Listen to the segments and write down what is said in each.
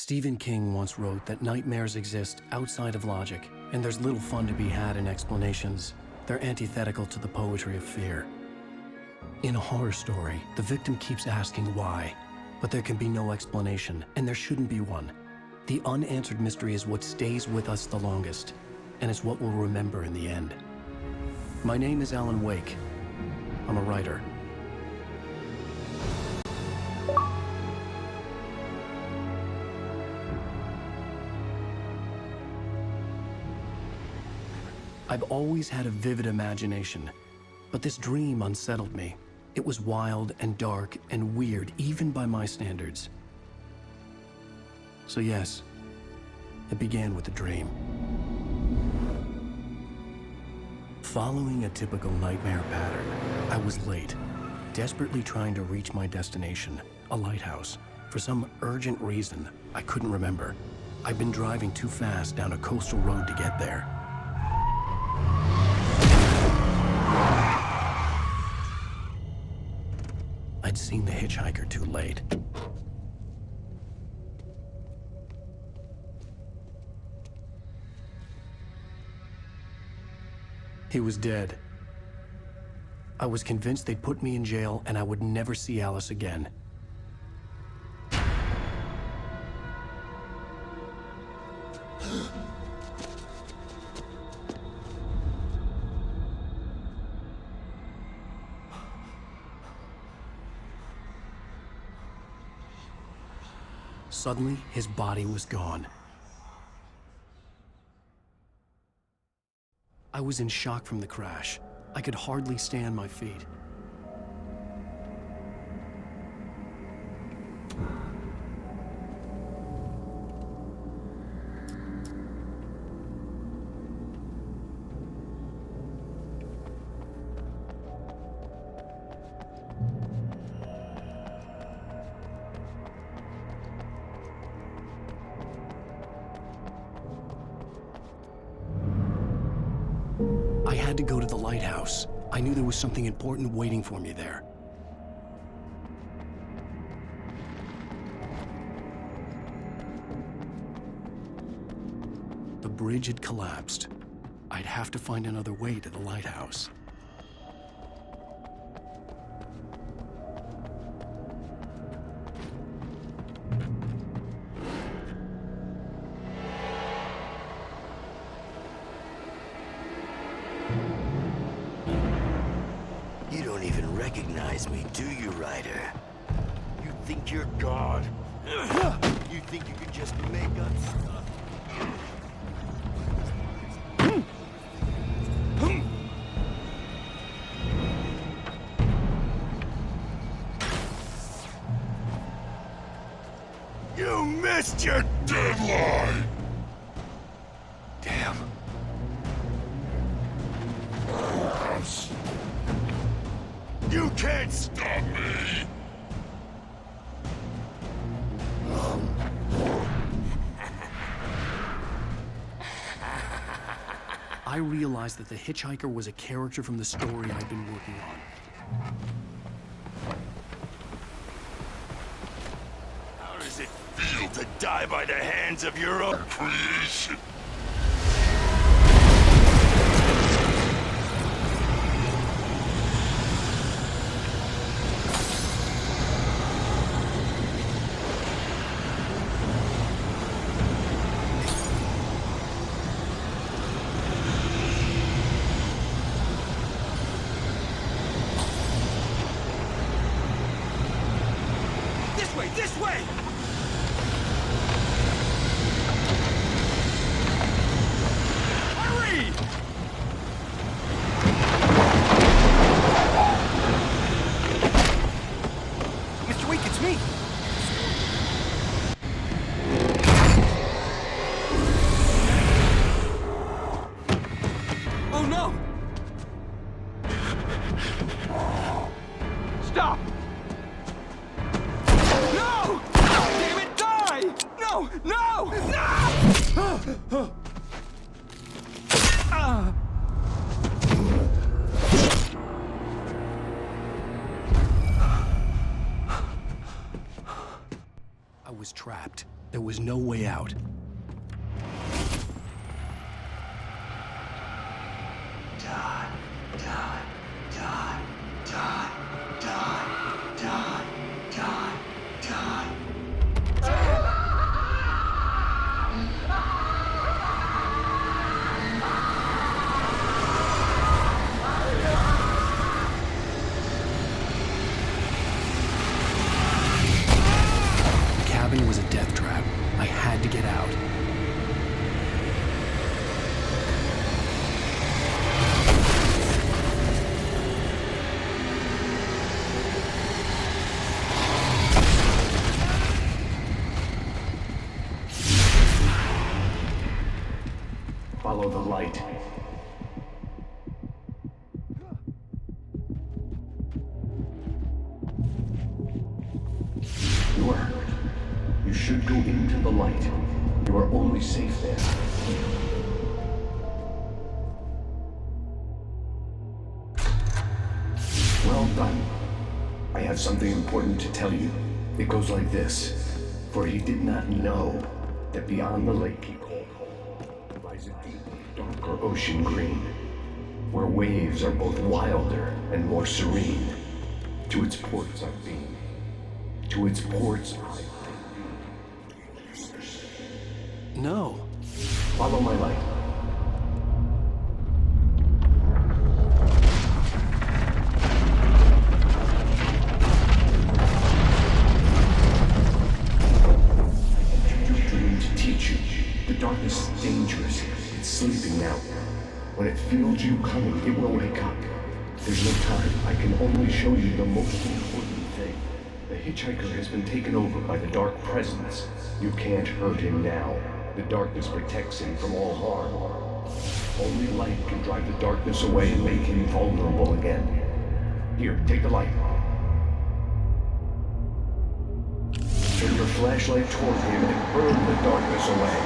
Stephen King once wrote that nightmares exist outside of logic, and there's little fun to be had in explanations. They're antithetical to the poetry of fear. In a horror story, the victim keeps asking why, but there can be no explanation, and there shouldn't be one. The unanswered mystery is what stays with us the longest, and it's what we'll remember in the end. My name is Alan Wake. I'm a writer. I've always had a vivid imagination, but this dream unsettled me. It was wild and dark and weird, even by my standards. So yes, it began with a dream. Following a typical nightmare pattern, I was late, desperately trying to reach my destination, a lighthouse. For some urgent reason, I couldn't remember. I'd been driving too fast down a coastal road to get there. I'd seen the hitchhiker too late. He was dead. I was convinced they'd put me in jail and I would never see Alice again. Suddenly, his body was gone. I was in shock from the crash. I could hardly stand my feet. I had to go to the lighthouse. I knew there was something important waiting for me there. The bridge had collapsed. I'd have to find another way to the lighthouse. You don't even recognize me, do you, Ryder? You think you're God? You think you can just make up stuff? You missed your deadline! Damn. You can't stop me! I realized that the hitchhiker was a character from the story I'd been working on. How does it feel to die by the hands of your own creation? This way! Hurry! Mr. Wake, it's me! Oh no! Stop! No! Damn it, die! No! No! No! I was trapped. There was no way out. Die, die, die, die, die, die, die, die. The cabin was a death trap. I had to get out. Follow the light. You are hurt. You should go into the light. You are only safe there. Well done. I have something important to tell you. It goes like this. For he did not know that beyond the lake he called home lies a deep, darker ocean green, where waves are both wilder and more serene. To its ports I've been. To its ports I've been. No. Follow my light. Dream to teach you. The darkness is dangerous. It's sleeping now. When it feels you coming, it will wake up. There's no time. I can only show you the most important thing. The hitchhiker has been taken over by the dark presence. You can't hurt him now. The darkness protects him from all harm. Only light can drive the darkness away and make him vulnerable again. Here, take the light. Turn your flashlight toward him and burn the darkness away.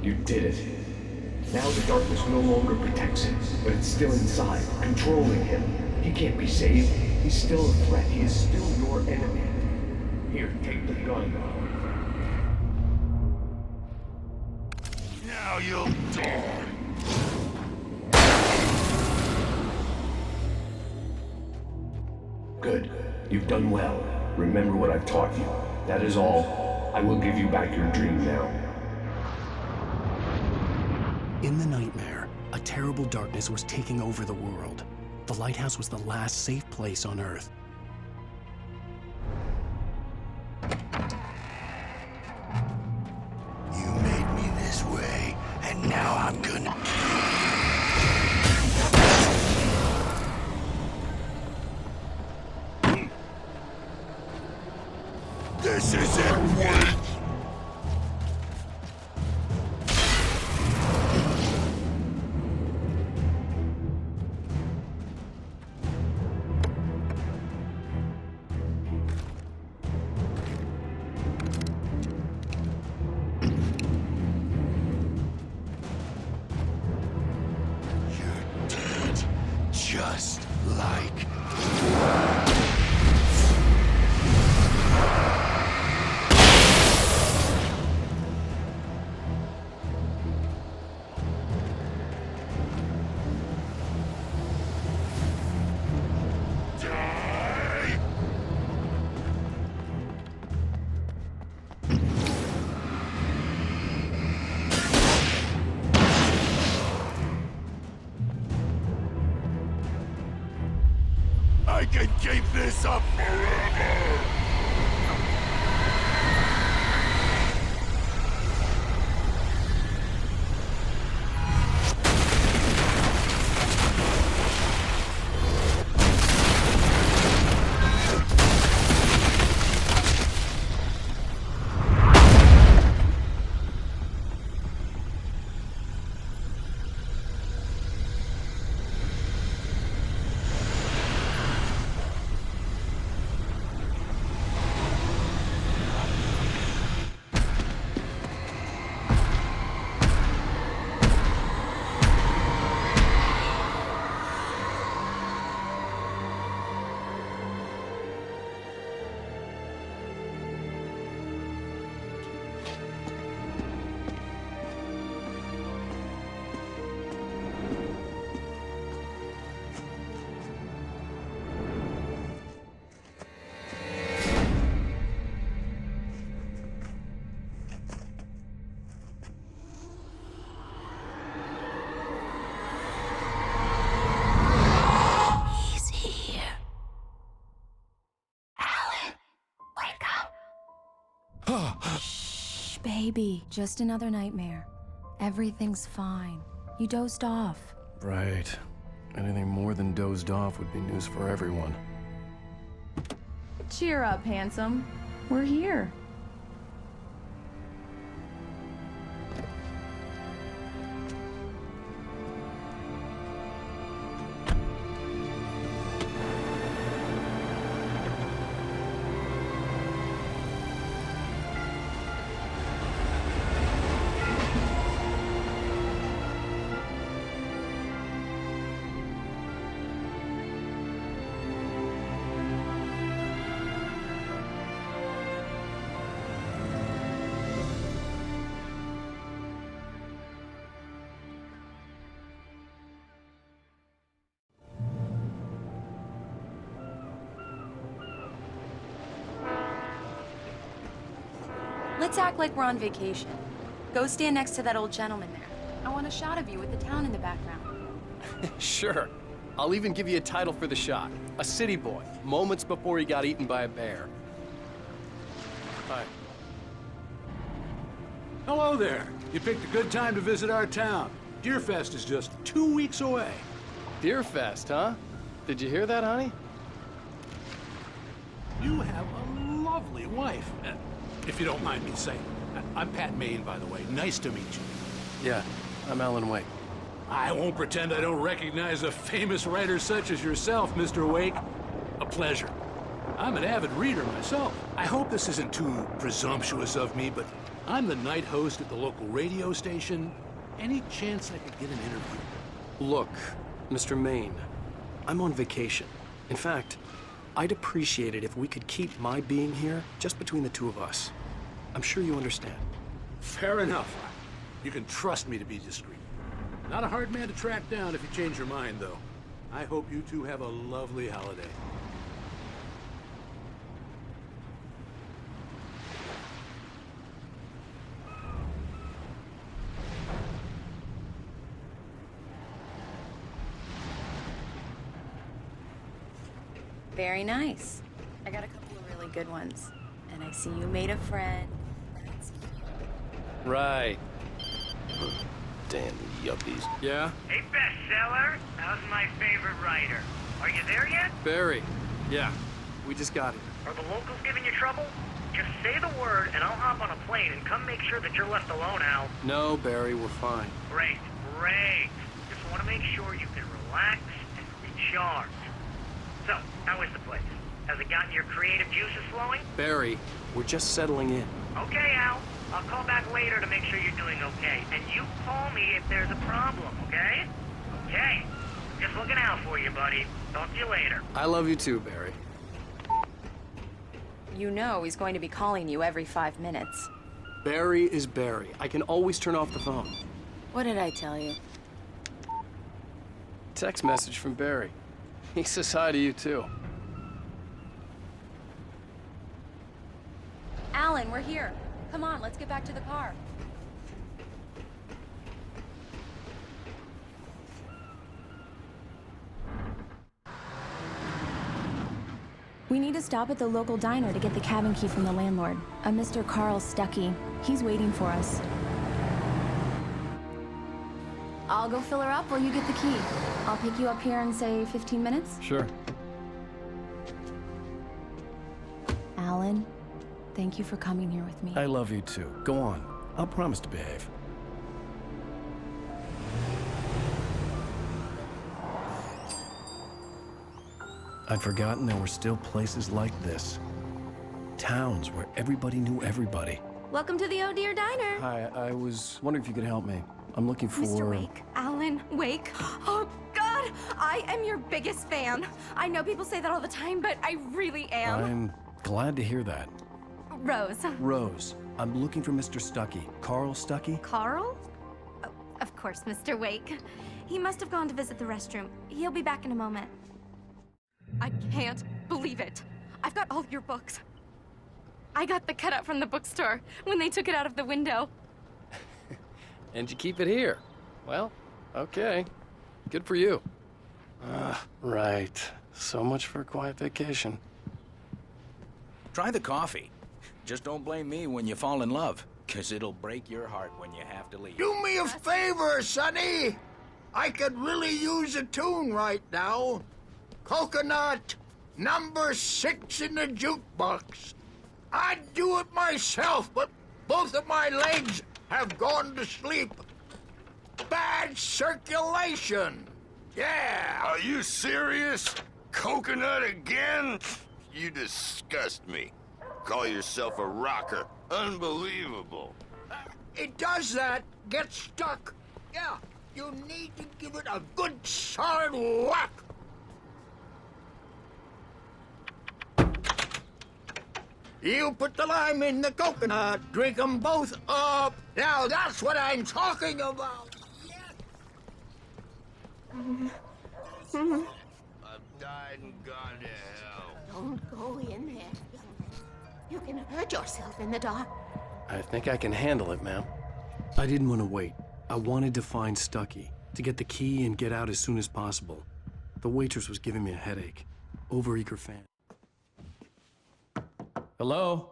You did it. Now the darkness no longer protects him, but it's still inside, controlling him. He can't be saved. He's still a threat. He is still your enemy. Here, take the gun. Now you'll die. Good. You've done well. Remember what I've taught you. That is all. I will give you back your dream now. In the nightmare, a terrible darkness was taking over the world. The lighthouse was the last safe place on Earth. You made me this way, and now I'm gonna... This isn't what... You're dead, just like... I can keep this up forever! baby. Just another nightmare. Everything's fine. You dozed off. Right. Anything more than dozed off would be news for everyone. Cheer up, handsome. We're here. Let's act like we're on vacation. Go stand next to that old gentleman there. I want a shot of you with the town in the background. Sure. I'll even give you a title for the shot. A city boy, moments before he got eaten by a bear. Hi. Hello there. You picked a good time to visit our town. Deerfest is just 2 weeks away. Deerfest, huh? Did you hear that, honey? You have a lovely wife. If you don't mind me saying. I'm Pat Maine, by the way. Nice to meet you. Yeah, I'm Alan Wake. I won't pretend I don't recognize a famous writer such as yourself, Mr. Wake. A pleasure. I'm an avid reader myself. I hope this isn't too presumptuous of me, but I'm the night host at the local radio station. Any chance I could get an interview? Look, Mr. Maine, I'm on vacation. In fact, I'd appreciate it if we could keep my being here just between the two of us. I'm sure you understand. Fair enough. You can trust me to be discreet. Not a hard man to track down if you change your mind, though. I hope you two have a lovely holiday. Very nice. I got a couple of really good ones. And I see you made a friend. That's Right. Damn yuppies. Yeah? Hey, bestseller. How's my favorite writer? Are you there yet? Barry. Yeah. We just got here. Are the locals giving you trouble? Just say the word and I'll hop on a plane and come make sure that you're left alone, Al. No, Barry, we're fine. Great, great. Just want to make sure you can relax and recharge. So, how is the place? Has it gotten your creative juices flowing? Barry, we're just settling in. Okay, Al. I'll call back later to make sure you're doing okay. And you call me if there's a problem, okay? Okay. Just looking out for you, buddy. Talk to you later. I love you too, Barry. You know he's going to be calling you every 5 minutes. Barry is Barry. I can always turn off the phone. What did I tell you? Text message from Barry. He says hi to you too. Alan, we're here. Come on, let's get back to the car. We need to stop at the local diner to get the cabin key from the landlord, a Mr. Carl Stuckey. He's waiting for us. I'll go fill her up while you get the key. I'll pick you up here in, say, 15 minutes? Sure. Alan, thank you for coming here with me. I love you too. Go on. I'll promise to behave. I'd forgotten there were still places like this. Towns where everybody knew everybody. Welcome to the Oh Dear Diner. Hi, I was wondering if you could help me. I'm looking for... Mr. Wake. Alan Wake. Oh, God! I am your biggest fan. I know people say that all the time, but I really am. I'm glad to hear that. Rose. Rose, I'm looking for Mr. Stuckey. Carl Stuckey? Carl? Oh, of course, Mr. Wake. He must have gone to visit the restroom. He'll be back in a moment. I can't believe it. I've got all your books. I got the cutout from the bookstore when they took it out of the window. And you keep it here. Well, okay. Good for you. Right. So much for a quiet vacation. Try the coffee. Just don't blame me when you fall in love. 'Cause it'll break your heart when you have to leave. Do me a favor, Sonny. I could really use a tune right now. Coconut, number 6 in the jukebox. I'd do it myself, but both of my legs have gone to sleep. Bad circulation. Yeah. Are you serious? Coconut again? You disgust me. Call yourself a rocker. Unbelievable. It does that. Get stuck. Yeah, you need to give it a good solid whack. You put the lime in the coconut, drink them both up. Now that's what I'm talking about. Yes. I've died and gone to hell. Don't go in there, young man. You can hurt yourself in the dark. I think I can handle it, ma'am. I didn't want to wait. I wanted to find Stucky, to get the key and get out as soon as possible. The waitress was giving me a headache. Overeager fan. Hello?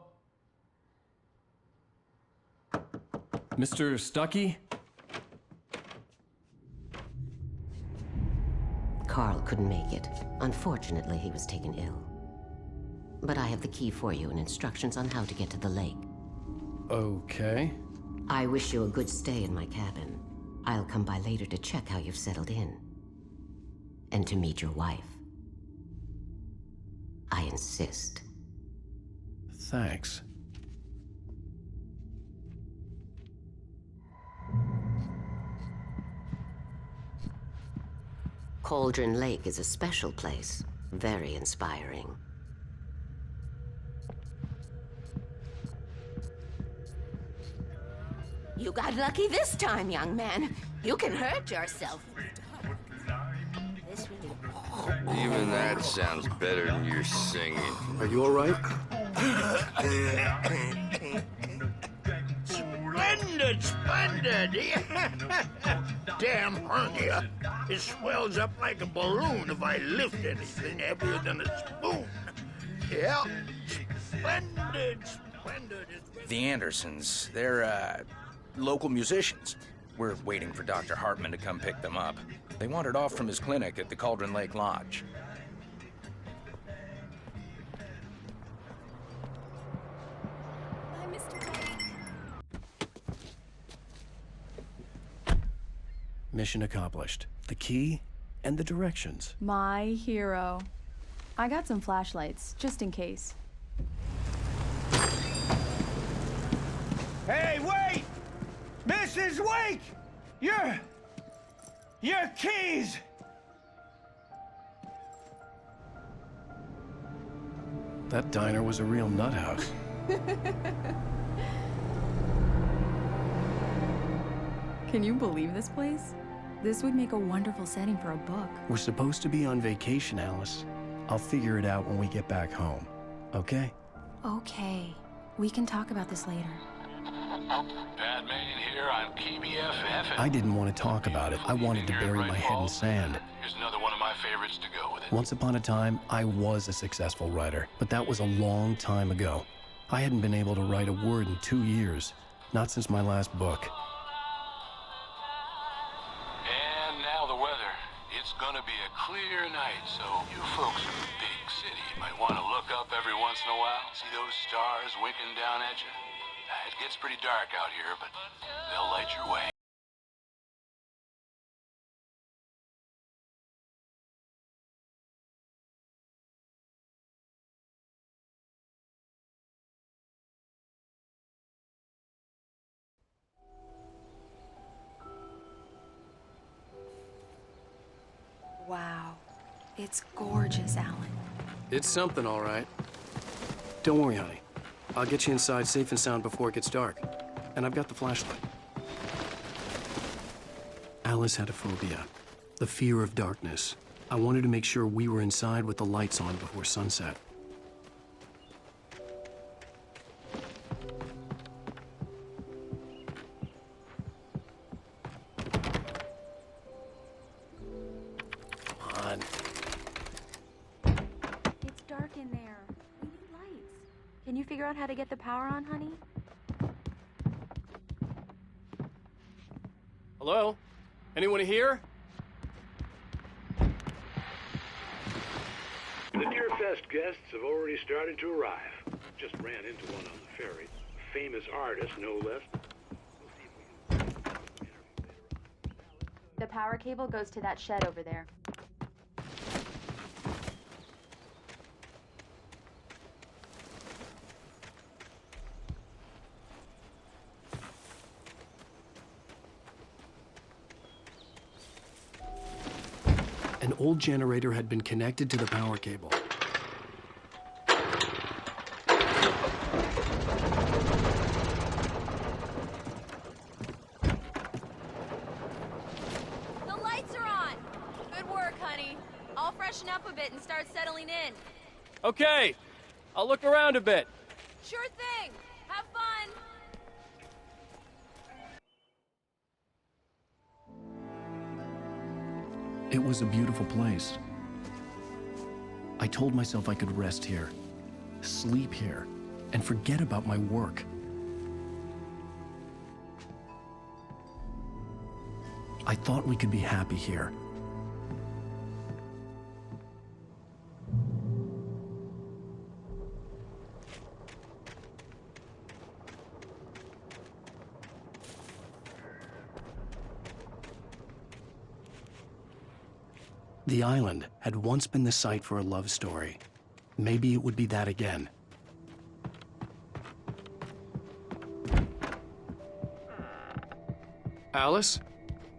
Mr. Stucky? Carl couldn't make it. Unfortunately, he was taken ill. But I have the key for you and instructions on how to get to the lake. Okay. I wish you a good stay in my cabin. I'll come by later to check how you've settled in. And to meet your wife. I insist. Thanks. Cauldron Lake is a special place. Very inspiring. You got lucky this time, young man. You can hurt yourself. Even that sounds better than your singing. Are you all right? Splendid, splendid. Damn hernia. It swells up like a balloon if I lift anything heavier than a spoon. Yeah, splendid, splendid. The Andersons, they're, local musicians. We're waiting for Dr. Hartman to come pick them up. They wandered off from his clinic at the Cauldron Lake Lodge. Bye, Mr. Wake. Mission accomplished. The key and the directions. My hero. I got some flashlights, just in case. Hey, wait! Mrs. Wake! Your keys! That diner was a real nut house. Can you believe this place? This would make a wonderful setting for a book. We're supposed to be on vacation, Alice. I'll figure it out when we get back home. Okay? Okay. We can talk about this later. Pat Main here on KBFF. I didn't want to talk about it. I wanted to bury my head in sand. Here's another one of my favorites to go with it. Once upon a time, I was a successful writer, but that was a long time ago. I hadn't been able to write a word in 2 years, not since my last book. And now the weather. It's gonna be a clear night, so you folks in the big city might want to look up every once in a while. See those stars winking down at you? It gets pretty dark out here, but they'll light your way. Wow. It's gorgeous, Alan. It's something, all right. Don't worry, honey. I'll get you inside safe and sound before it gets dark. And I've got the flashlight. Alice had a phobia, the fear of darkness. I wanted to make sure we were inside with the lights on before sunset. Come on. It's dark in there. We need lights. Can you figure out how to get the power on, honey? Hello? Anyone here? The Deerfest guests have already started to arrive. Just ran into one on the ferry. A famous artist, no less. The power cable goes to that shed over there. An old generator had been connected to the power cable. The lights are on! Good work, honey. I'll freshen up a bit and start settling in. Okay, I'll look around a bit. Sure thing! Have fun! It was a beautiful place. I told myself I could rest here, sleep here, and forget about my work. I thought we could be happy here. The island had once been the site for a love story. Maybe it would be that again. Alice?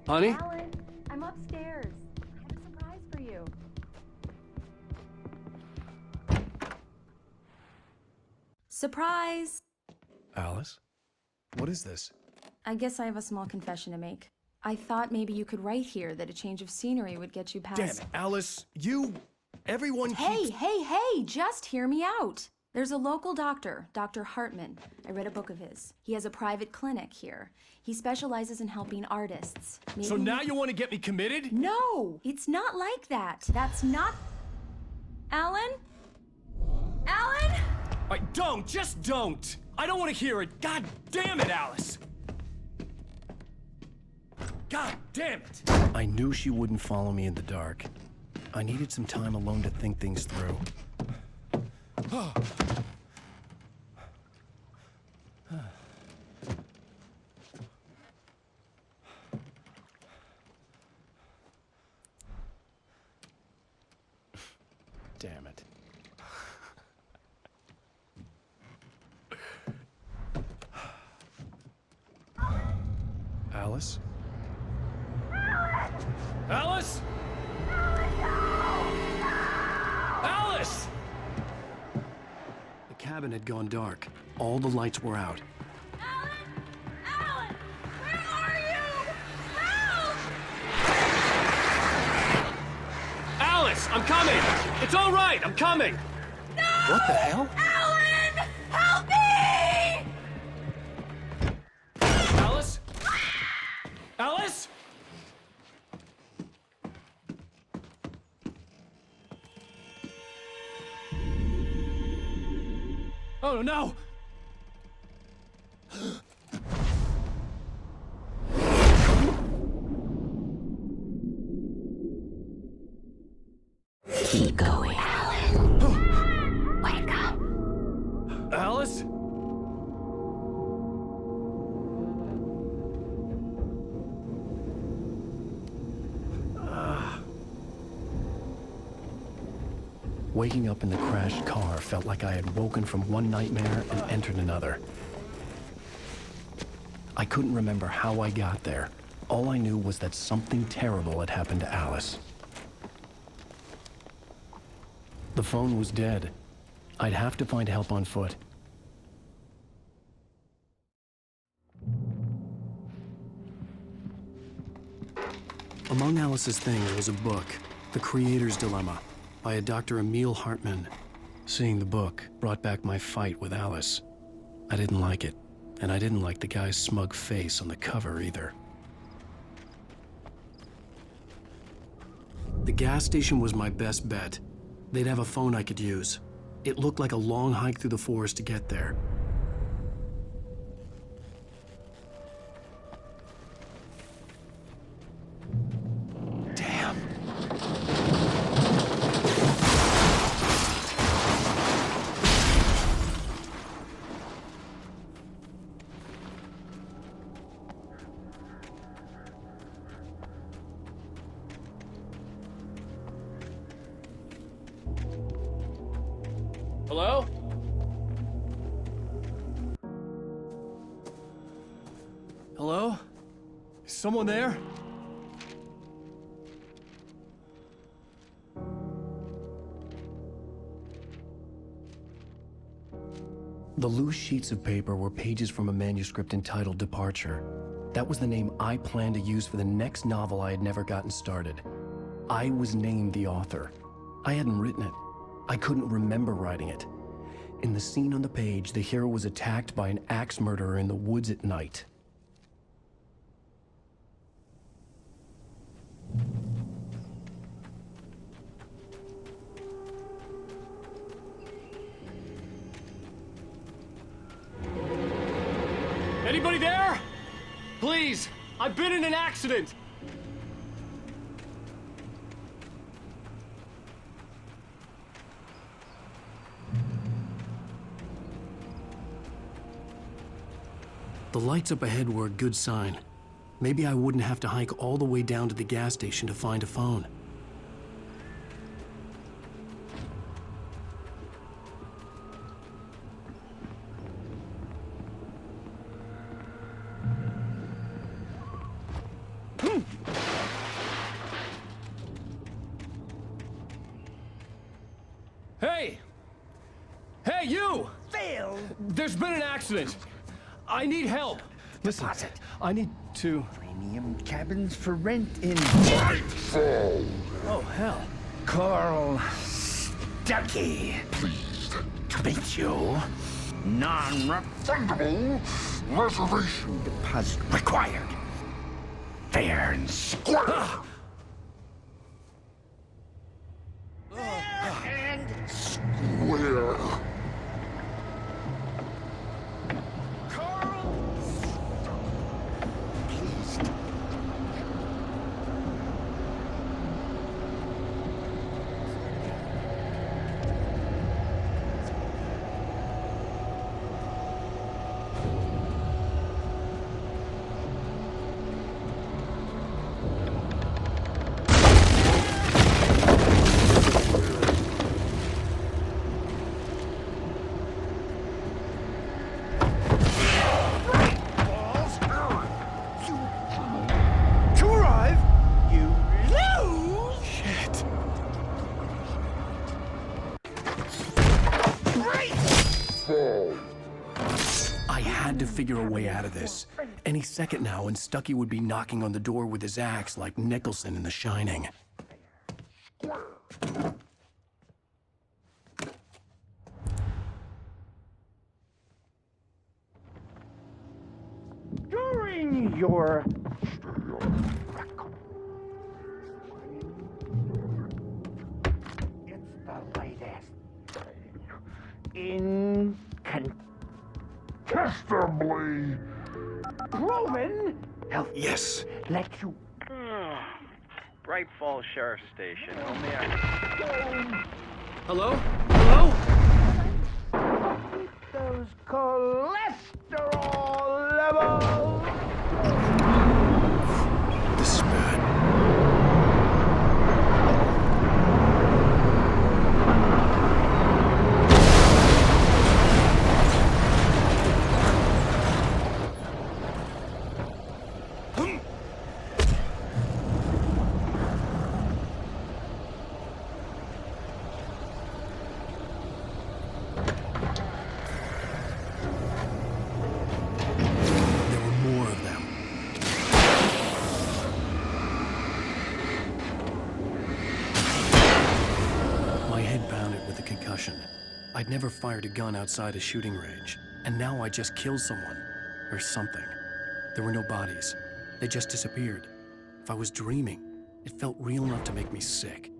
Honey? Alan, I'm upstairs. I have a surprise for you. Surprise! Alice? What is this? I guess I have a small confession to make. I thought maybe you could write here that a change of scenery would get you past... Damn it, Alice, everyone Hey, hey, just hear me out. There's a local doctor, Dr. Hartman. I read a book of his. He has a private clinic here. He specializes in helping artists. Maybe So now you want to get me committed? No, it's not like that. That's not... Alan? Alan? Just don't! I don't want to hear it! God damn it, Alice! God damn it! I knew she wouldn't follow me in the dark. I needed some time alone to think things through. Damn it. Alice? Alice? Alice! The cabin had gone dark. All the lights were out. Alan! Where are you? Help! Alice, I'm coming! It's all right, I'm coming! No! What the hell? Alan! Help me! Alice? Alice? Oh no! Keep going, Alan. Wake up. Alice? Waking up in the crashed car felt like I had woken from one nightmare and entered another. I couldn't remember how I got there. All I knew was that something terrible had happened to Alice. The phone was dead. I'd have to find help on foot. Among Alice's things was a book, The Creator's Dilemma, by a Dr. Emil Hartman. Seeing the book brought back my fight with Alice. I didn't like it, and I didn't like the guy's smug face on the cover either. The gas station was my best bet. They'd have a phone I could use. It looked like a long hike through the forest to get there. Hello? Hello? Is someone there? The loose sheets of paper were pages from a manuscript entitled Departure. That was the name I planned to use for the next novel I had never gotten started. I was named the author. I hadn't written it. I couldn't remember writing it. In the scene on the page, the hero was attacked by an axe murderer in the woods at night. Anybody there? Please, I've been in an accident. The lights up ahead were a good sign. Maybe I wouldn't have to hike all the way down to the gas station to find a phone. Hey! Hey, you! Phil! There's been an accident. I need help. Listen, I need to... Premium cabins for rent in... Nightfall! Oh, hell. Carl Stuckey. Pleased To meet you. Non-refundable reservation deposit required. Fair and square. And Where? Carl. Pleased. I had to figure a way out of this. Any second now, and Stuckey would be knocking on the door with his axe like Nicholson in The Shining. During your it's the latest incontestably proven health. Yes. Let you Bright Falls Sheriff Station. Hello? Hello? those cholesterol levels. This is bad. I'd never fired a gun outside a shooting range, and now I just killed someone. Or something. There were no bodies. They just disappeared. If I was dreaming, it felt real enough to make me sick.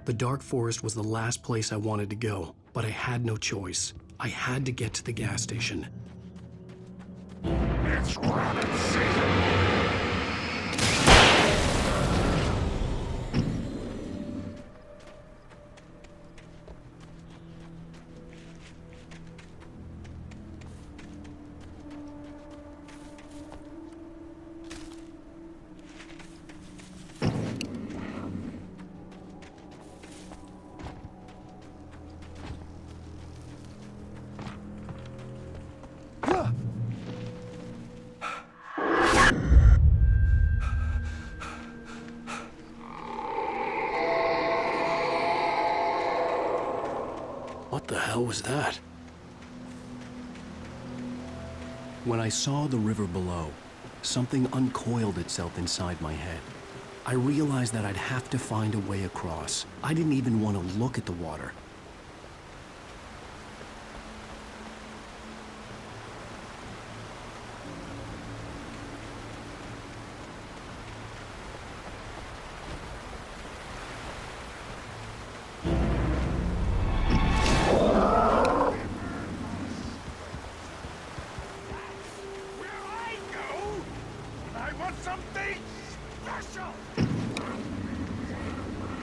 The Dark Forest was the last place I wanted to go, but I had no choice. I had to get to the gas station. It's rabbit season! the hell was that? When I saw the river below, something uncoiled itself inside my head. I realized that I'd have to find a way across. I didn't even want to look at the water.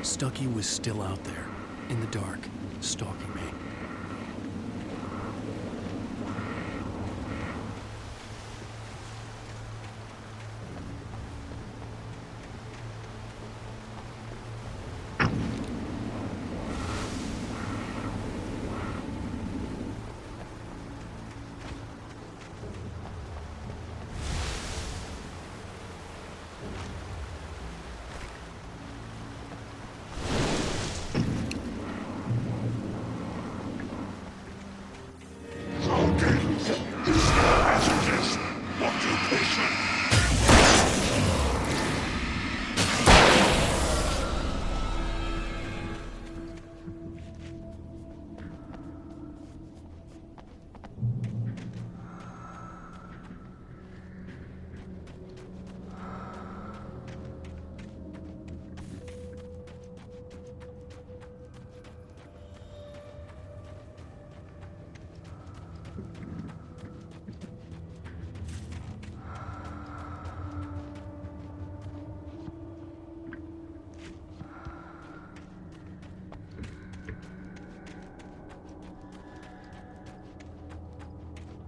Stucky was still out there, in the dark, stalking me.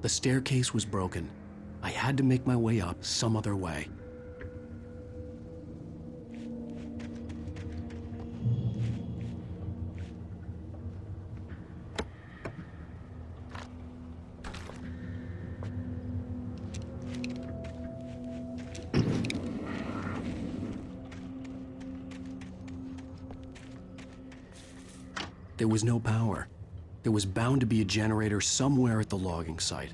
The staircase was broken. I had to make my way up some other way. There was no power. There was bound to be a generator somewhere at the logging site.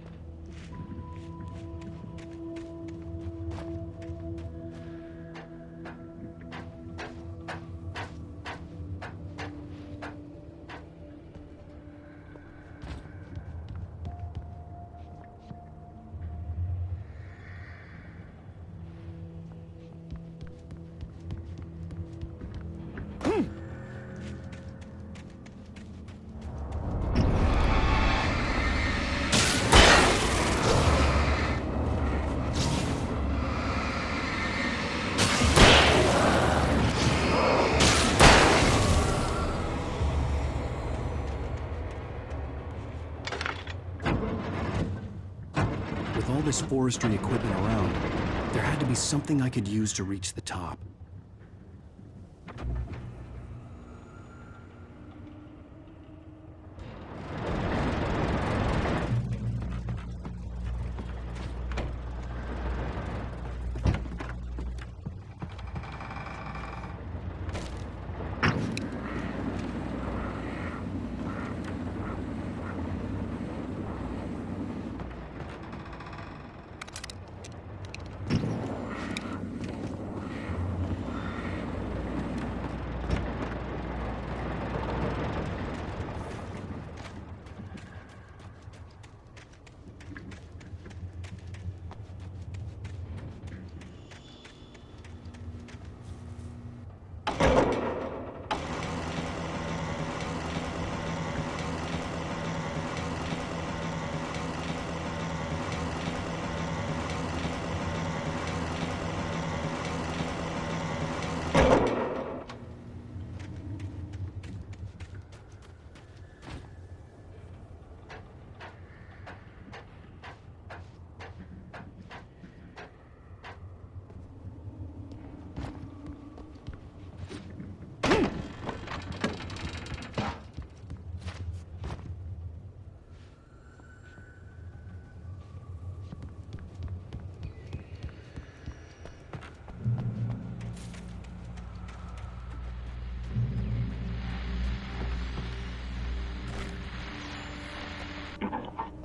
With all this forestry equipment around, there had to be something I could use to reach the top.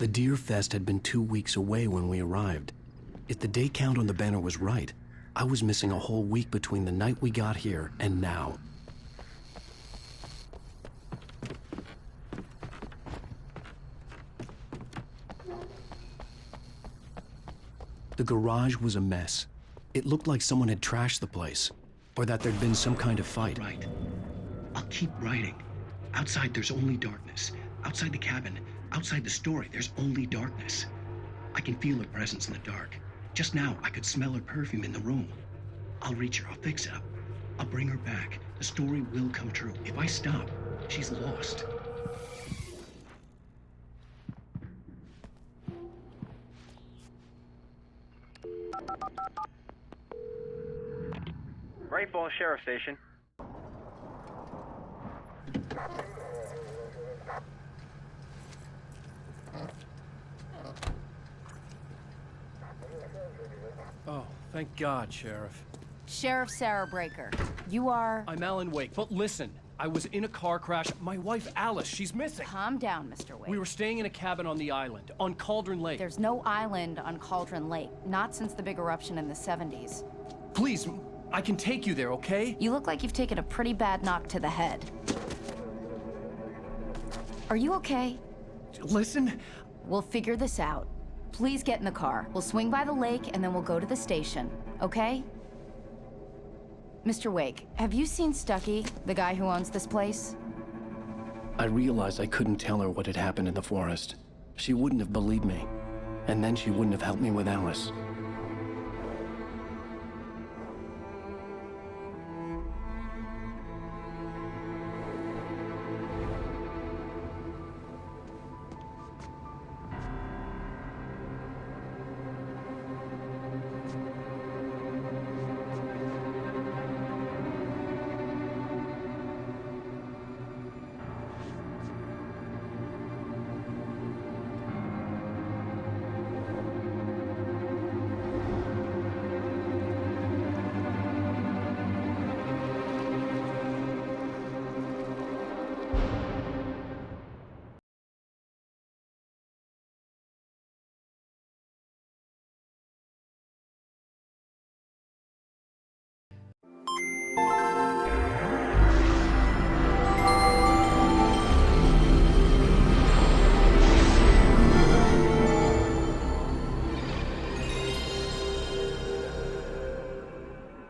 The Deer Fest had been 2 weeks away when we arrived. If the day count on the banner was right, I was missing a whole week between the night we got here and now. The garage was a mess. It looked like someone had trashed the place, or that there'd been some kind of fight. Right. I'll keep writing. Outside, there's only darkness. Outside the cabin, outside the story, there's only darkness. I can feel her presence in the dark. Just now, I could smell her perfume in the room. I'll reach her. I'll fix it up. I'll bring her back. The story will come true. If I stop, she's lost. Great Falls Sheriff Station. Oh, thank God, Sheriff. Sheriff Sarah Breaker. You are... I'm Alan Wake, but listen. I was in a car crash. My wife, Alice, she's missing. Calm down, Mr. Wake. We were staying in a cabin on the island, on Cauldron Lake. There's no island on Cauldron Lake. Not since the big eruption in the 70s. Please, I can take you there, okay? You look like you've taken a pretty bad knock to the head. Are you okay? Listen. We'll figure this out. Please get in the car. We'll swing by the lake and then we'll go to the station, okay? Mr. Wake, have you seen Stucky, the guy who owns this place? I realized I couldn't tell her what had happened in the forest. She wouldn't have believed me. And then she wouldn't have helped me with Alice.